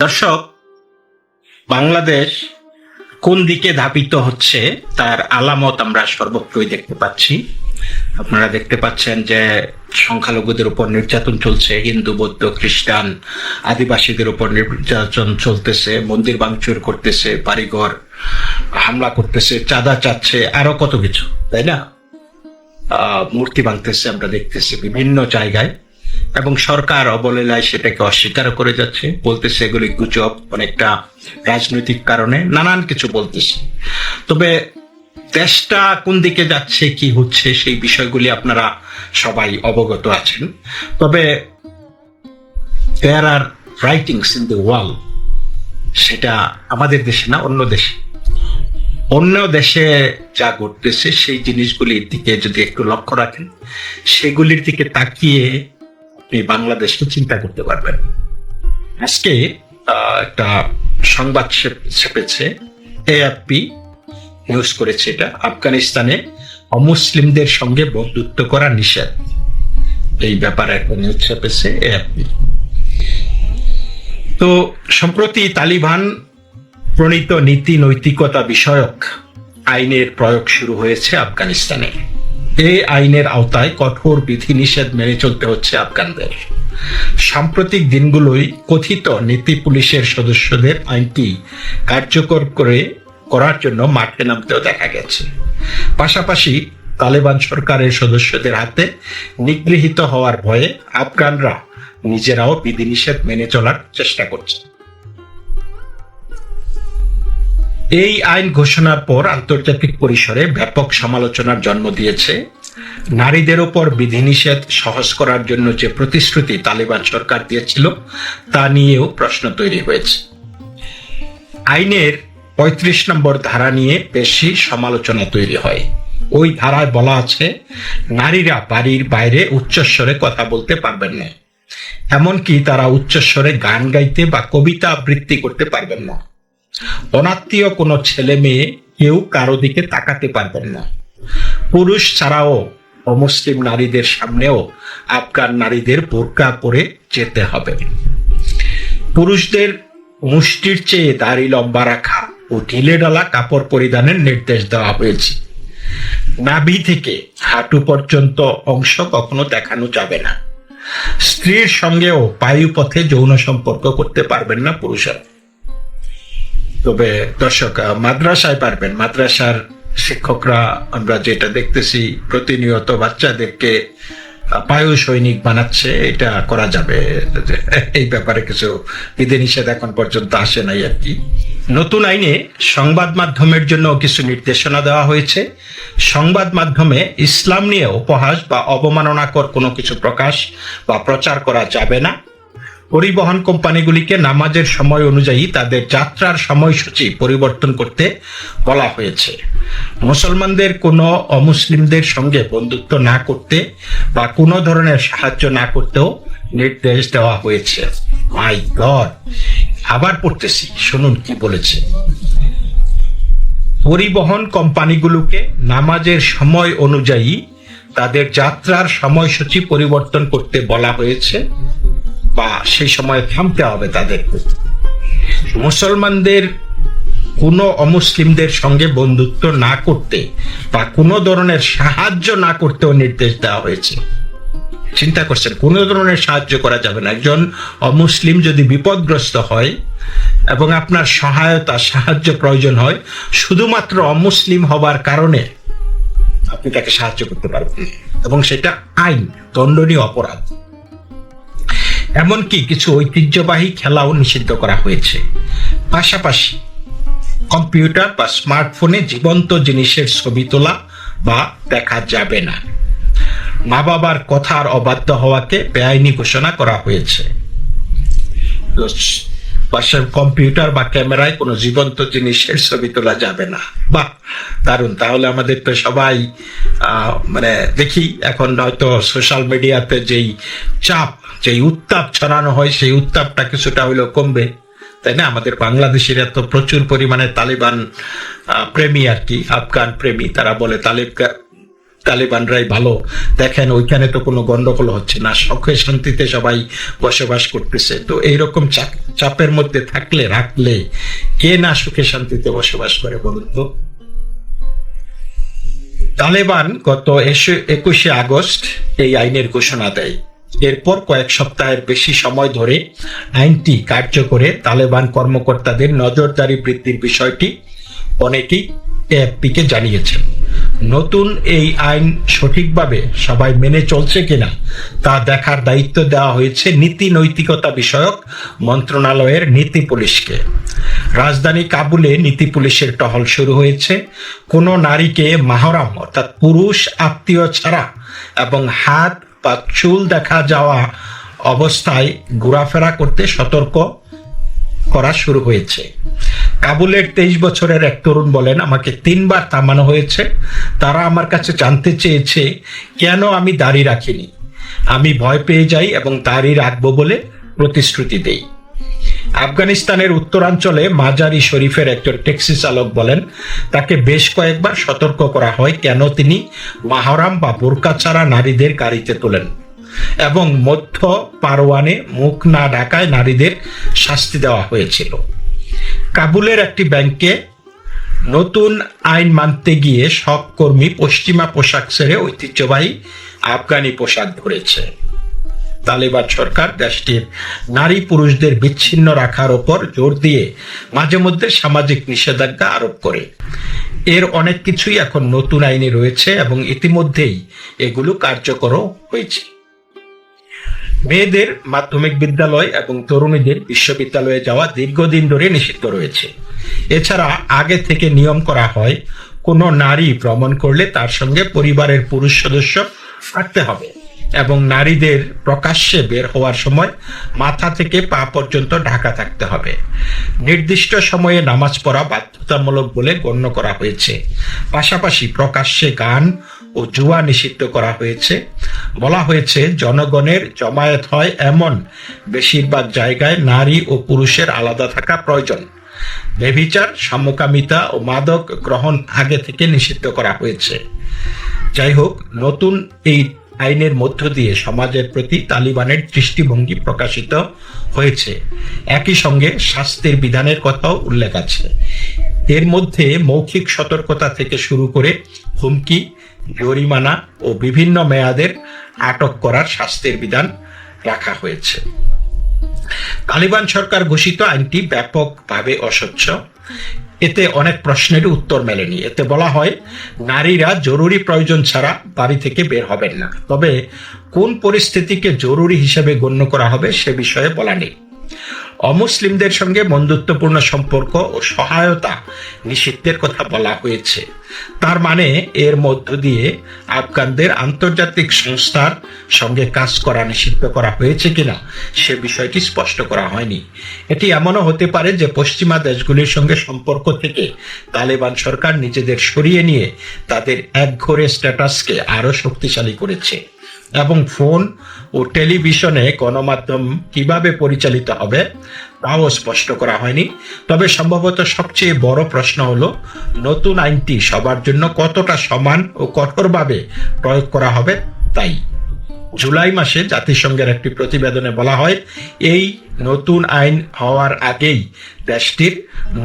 দর্শক, বাংলাদেশ কোন দিকে ধাবিত হচ্ছে তার আলামত আমরা সর্বত্রই দেখতে পাচ্ছি। আপনারা দেখতে পাচ্ছেন যে সংখ্যালঘুদের উপর নির্যাতন চলছে, হিন্দু, বৌদ্ধ, খ্রিস্টান, আদিবাসীদের উপর নির্যাতন চলতেছে, মন্দির ভাঙচুর করতেছে, বাড়িঘর হামলা করতেছে, চাঁদা চাচ্ছে, আরো কত কিছু, তাই না? মূর্তি ভাঙতেছে আমরা দেখতেছি বিভিন্ন জায়গায়, এবং সরকার অবলীলায় সেটাকে অস্বীকার করে যাচ্ছে, বলতেছে এগুলি গুজব, অনেকটা রাজনৈতিক কারণে নানান কিছু বলতেছে। তবে দেশটা কোন দিকে যাচ্ছে, কি হচ্ছে, সেই বিষয়গুলি আপনারা সবাই অবগত আছেন। তবে দেয়ার আর রাইটিংস ইন দ্য ওয়াল, সেটা আমাদের দেশে না, অন্য দেশে যা ঘটতেছে সেই জিনিসগুলির দিকে যদি একটু লক্ষ্য রাখেন, সেগুলির দিকে তাকিয়ে আপনি বাংলাদেশকে চিন্তা করতে পারবেন। আজকে একটা সংবাদ ছেপেছে, এএফপি নিউজ করেছে এটা, আফগানিস্তানে অমুসলিমদের সঙ্গে বন্ধুত্ব করা নিষেধ, এই ব্যাপারে একটা নিউজ ছেপেছে এএফপি। তো সম্প্রতি তালিবান প্রণীত নীতি নৈতিকতা বিষয়ক আইনের প্রয়োগ শুরু হয়েছে আফগানিস্তানে। এই আইনের আওতায় কঠোর বিধিনিষেধ মেনে চলতে হচ্ছে আফগানদের। সাম্প্রতিক দিনগুলোই কথিত নীতি পুলিশের সদস্যদের আইনটি কার্যকর করার জন্য মাঠে নামতেও দেখা গেছে। পাশাপাশি তালেবান সরকারের সদস্যদের হাতে নিগৃহীত হওয়ার ভয়ে আফগানরা নিজেরাও বিধিনিষেধ মেনে চলার চেষ্টা করছে। এই আইন ঘোষণার পর আন্তর্জাতিক পরিসরে ব্যাপক সমালোচনার জন্ম দিয়েছে। নারীদের উপর বিধিনিষেধ সহজ করার জন্য যে প্রতিশ্রুতি তালিবান সরকার দিয়েছিল তা নিয়েও প্রশ্ন তৈরি হয়েছে। আইনের ৩৫ নম্বর ধারা নিয়ে বেশি সমালোচনা তৈরি হয়। ওই ধারায় বলা আছে, নারীরা বাড়ির বাইরে উচ্চস্বরে কথা বলতে পারবেন না, এমনকি তারা উচ্চস্বরে গান গাইতে বা কবিতা আবৃত্তি করতে পারবেন না। অনাত্মীয় কোনো ছেলে মেয়ে কেউ কারো দিকে তাকাতে পারবেন না। পুরুষ ছাড়াও অমুসলিম নারীদের সামনেও আফগান নারীদের বোরকা পরে যেতে হবে। পুরুষদের মুষ্টির চেয়ে দাড়ি লম্বা রাখা ও ঢিলেঢালা কাপড় পরিধানের নির্দেশ দেওয়া হয়েছে। নাভি থেকে হাঁটু পর্যন্ত অংশ কখনো দেখানো যাবে না। স্ত্রীর সঙ্গেও বায়ুপথে যৌন সম্পর্ক করতে পারবেন না পুরুষেরা। তবে দর্শক, মাদ্রাসায় পারবেন। মাদ্রাসার শিক্ষকরা আমরা যেটা দেখতেছি, প্রতিনিয়ত বাচ্চাদেরকে বায়ু সৈনিক বানাচ্ছে, এটা করা যাবে। এই ব্যাপারে কিছু বিধিনিষেধ এখন পর্যন্ত আসে নাই আর কি। নতুন আইনে সংবাদ মাধ্যমের জন্য কিছু নির্দেশনা দেওয়া হয়েছে। সংবাদ মাধ্যমে ইসলাম নিয়ে উপহাস বা অবমাননাকর কোনো কিছু প্রকাশ বা প্রচার করা যাবে না। পরিবহন কোম্পানিগুলিকে নামাজের সময় অনুযায়ী তাদের যাত্রার সময়সূচি পরিবর্তন করতে বলা হয়েছে। মুসলমানদের কোনো অমুসলিমদের সঙ্গে বন্ধুত্ব না করতে বা কোনো ধরনের সাহায্য না করতেও নির্দেশ দেওয়া হয়েছে। মাই গড, আবার পড়তেছি, শুনুন কি বলেছে। পরিবহন কোম্পানিগুলোকে নামাজের সময় অনুযায়ী তাদের যাত্রার সময়সূচি পরিবর্তন করতে বলা হয়েছে, বা সেই সময় থামতে হবে তাদেরকে। মুসলমানদের কোনো অমুসলিমদের সঙ্গে বন্ধুত্ব না করতে বা কোনো ধরনের সাহায্য না করতেও নির্দেশ দেওয়া হয়েছে। চিন্তা করছেন, কোনো ধরনের সাহায্য করা যাবে না। একজন অমুসলিম যদি বিপদগ্রস্ত হয় এবং আপনার সহায়তা, সাহায্য প্রয়োজন হয়, শুধুমাত্র অমুসলিম হবার কারণে আপনি তাকে সাহায্য করতে পারবেন, এবং সেটা আইন, দণ্ডনীয় অপরাধ। এমনকি কিছু ঐতিহ্যবাহী খেলাও নিষিদ্ধ করা হয়েছে। পাশাপাশি কম্পিউটার বা স্মার্টফোনে জীবন্ত জিনিসের ছবি তোলা বা দেখা যাবে না। মা বাবার কথার অবাধ্য হওয়াকে বেআইনি ঘোষণা করা হয়েছে। কম্পিউটার বা ক্যামেরায় কোনো জীবন্ত জিনিসের ছবি তোলা যাবে না। বাহ, দারুণ। তাহলে আমাদের তো সবাই দেখি এখন হয়তো সোশ্যাল মিডিয়াতে যেই চাপ, যেই উত্তাপ ছড়ানো হয়, সেই উত্তাপটা কিছুটা হইলেও কমবে, তাই না? আমাদের বাংলাদেশিরা তো প্রচুর পরিমাণে তালিবান প্রেমী আর কি, আফগান প্রেমী। তারা বলে তালিবানরাই ভালো, দেখেন ওইখানে তো কোনো গন্ডগোল হচ্ছে না, সুখে শান্তিতে সবাই বসবাস করতেছে। তো এইরকম চাপের মধ্যে রাখলে কে না সুখে শান্তিতে বসবাস করে বলুন তো? তালেবান গত 21শে আগস্ট এই আইনের ঘোষণা দেয়। এরপর কয়েক সপ্তাহের বেশি সময় ধরে আইনটি কার্যকরে তালেবান কর্মকর্তাদের নজরদারি বৃদ্ধির বিষয়টি অনেকেই এএফপিকে জানিয়েছেন। নতুন এই আইন সঠিকভাবে সবাই মেনে চলছে কিনা তা দেখার দায়িত্ব দেওয়া হয়েছে নীতি নৈতিকতা বিষয়ক মন্ত্রণালয়ের নীতি পুলিশকে। রাজধানী কাবুলে নীতি পুলিশের টহল শুরু হয়েছে। কোনো নারীকে মাহরাম অর্থাৎ পুরুষ আত্মীয় ছাড়া এবং হাত বা চুল দেখা যাওয়া অবস্থায় ঘোরাফেরা করতে সতর্ক করা শুরু হয়েছে। কাবুলের 23 বছরের এক তরুণ বলেন, আমাকে 3 বার থামানো হয়েছে। তারা আমার কাছে জানতে চেয়েছে কেন আমি দাড়ি রাখিনি। আমি ভয় পেয়ে যাই এবং দাড়ি রাখবো বলে প্রতিশ্রুতি দেই। আফগানিস্তানের উত্তরাঞ্চলে মাজারি শরীফের একজন ট্যাক্সি চালক বলেন, তাকে বেশ কয়েকবার সতর্ক করা হয় কেন তিনি মাহরাম বা বোরকা ছাড়া নারীদের গাড়িতে তোলেন এবং মধ্য পারওয়ানে মুখ না ঢাকায় নারীদের শাস্তি দেওয়া হয়েছিল। কাবুলের একটি ব্যাংকে নতুন আইন মানতে গিয়ে সব কর্মী পশ্চিমা পোশাক ছেড়ে ঐতিহ্যবাহী আফগানি পোশাক ধরেছে। তালেবান সরকার দেশটির নারী পুরুষদের বিচ্ছিন্ন রাখার ওপর জোর দিয়ে মাঝে মধ্যে সামাজিক নিষেধাজ্ঞা আরোপ করে। এর অনেক কিছুই এখন নতুন আইনে রয়েছে এবং ইতিমধ্যেই এগুলো কার্যকরও হয়েছে। মেয়েদের মাধ্যমিক বিদ্যালয় এবং তরুণীদের বিশ্ববিদ্যালয়ে যাওয়া দীর্ঘদিন ধরে নিষিদ্ধ রয়েছে। এছাড়া আগে থেকে নিয়ম করা হয় কোনো নারী ভ্রমণ করলে তার সঙ্গে পরিবারের পুরুষ সদস্য থাকতে হবে এবং নারীদের প্রকাশ্যে বের হওয়ার সময় মাথা থেকে পা পর্যন্ত ঢাকা থাকতে হবে। নির্দিষ্ট সময়ে নামাজ পড়া বাধ্যতামূলক বলে গণ্য করা হয়েছে। পাশাপাশি প্রকাশ্যে গান ও জুয়া নিষিদ্ধ করা হয়েছে। বলা হয়েছে জনগণের জমায়েত হয় এমন বেশিরভাগ জায়গায় নারী ও পুরুষের আলাদা থাকা প্রয়োজন। ব্যভিচার, সমকামিতা ও মাদক গ্রহণ আগে থেকে নিষিদ্ধ করা হয়েছে। যাই হোক, নতুন এই আইনের মধ্য দিয়ে সমাজের প্রতি তালিবানের দৃষ্টিভঙ্গি প্রকাশিত হয়েছে। একই সঙ্গে শাস্তির বিধানের কথাও উল্লেখ আছে। এর মধ্যে মৌখিক সতর্কতা থেকে শুরু করে হুমকি, জরিমানা ও বিভিন্ন মেয়াদের আটক করার শাস্তির বিধান রাখা হয়েছে। তালিবান সরকার ঘোষিত আইনটি ব্যাপকভাবে অস্বচ্ছ। এতে অনেক প্রশ্নের উত্তর মেলেনি। এতে বলা হয় নারীরা জরুরি প্রয়োজন ছাড়া বাড়ি থেকে বের হবেন না, তবে কোন পরিস্থিতিকে জরুরি হিসেবে গণ্য করা হবে সে বিষয়ে বলা নেই। অমুসলিমদের সঙ্গে বন্ধুত্বপূর্ণ সম্পর্ক ও সহায়তা নিষিদ্ধের কথা বলা হয়েছে। তার মানে এর মধ্য দিয়ে আফগানদের আন্তর্জাতিক সংস্থার সঙ্গে কাজ করা নিষিদ্ধ করা হয়েছে কিনা সে বিষয়টি স্পষ্ট করা হয়নি। এটি এমনও হতে পারে যে পশ্চিমা দেশগুলির সঙ্গে সম্পর্ক থেকে তালেবান সরকার নিজেদের সরিয়ে নিয়ে তাদের একঘরে স্ট্যাটাসকে আরো শক্তিশালী করেছে এবং ফোন ও টেলিভিশনে গণমাধ্যম কিভাবে পরিচালিত হবে তাও স্পষ্ট করা হয়নি। তবে সম্ভবত সবচেয়ে বড় প্রশ্ন হলো নতুন আইনটি সবার জন্য কতটা সমান ও কঠোরভাবে প্রয়োগ করা হবে তাই। জুলাই মাসে জাতিসংঘের একটি প্রতিবেদনে বলা হয় এই নতুন আইন হওয়ার আগেই দেশটির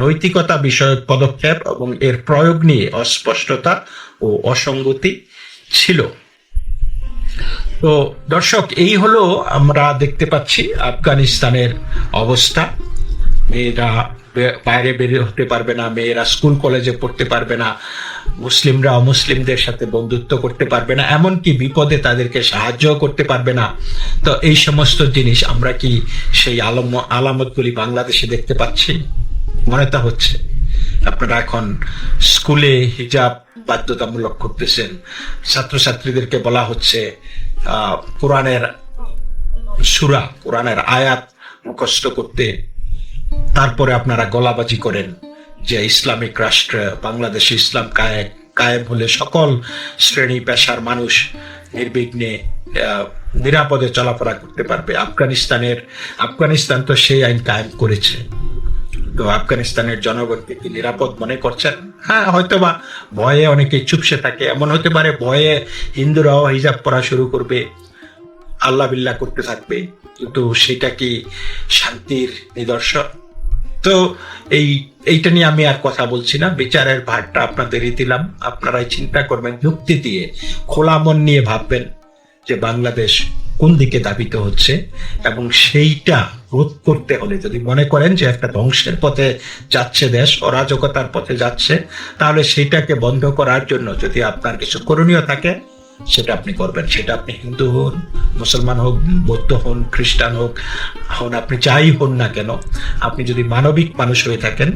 নৈতিকতা বিষয়ক পদক্ষেপ এবং এর প্রয়োগ নিয়ে অস্পষ্টতা ও অসঙ্গতি ছিল। তো দর্শক, এই হলো আমরা দেখতে পাচ্ছি আফগানিস্তানের অবস্থা। মেয়েরা বাইরে বের হতে পারবে না, মেয়েরা স্কুল কলেজে পড়তে পারবে না, মুসলিমরা অমুসলিমদের সাথে বন্ধুত্ব করতে পারবে না, এমনকি বিপদে তাদেরকে সাহায্য করতে পারবে না। তো এই সমস্ত জিনিস আমরা কি সেই আলামতগুলি বাংলাদেশে দেখতে পাচ্ছি? মনে তো হচ্ছে। আপনারা এখন স্কুলে হিজাব বাধ্যতামূলক করতেছেন, ছাত্রছাত্রীদেরকে বলা হচ্ছে কোরআনের সূরা, কোরআনের আয়াত মুখস্থ করতে, তারপরে আপনারা গলাবাজি করেন যে ইসলামিক রাষ্ট্র বাংলাদেশে ইসলাম কায়েম হলে সকল শ্রেণী পেশার মানুষ নির্বিঘ্নে নিরাপদে চলাফেরা করতে পারবে। আফগানিস্তান তো সেই আইন কায়েম করেছে। তো আফগানিস্তানের জনগণকে কি নিরাপদ মনে করছেন? হ্যাঁ, হয়তোবা ভয়ে অনেকে চুপসে থাকে, এমন হতে পারে ভয়ে হিন্দুরাও হিজাব পরা শুরু করবে, আল্লাহ বিল্লাহ করতে থাকবে, কিন্তু সেটা কি শান্তির নিদর্শন? তো এইটা নিয়ে আমি আর কথা বলছি না, বিচারের ভারটা আপনাদেরই দিলাম, আপনারাই চিন্তা করবেন, যুক্তি দিয়ে খোলা মন নিয়ে ভাববেন যে বাংলাদেশ কোন দিকে ধাবিত হচ্ছে, এবং সেইটা রোধ করতে হলে যদি মনে করেন যে একটা ধ্বংসের পথে যাচ্ছে দেশ, অরাজকতার পথে যাচ্ছে, তাহলে সেইটাকে বন্ধ করার জন্য যদি আপনার কিছু করণীয় থাকে সেটা আপনি করবেন। সেটা আপনি হিন্দু হন, মুসলমান হোক, বৌদ্ধ হন, খ্রিস্টান হোক, আপনি যাই হন না কেন, আপনি যদি মানবিক মানুষ হয়ে থাকেন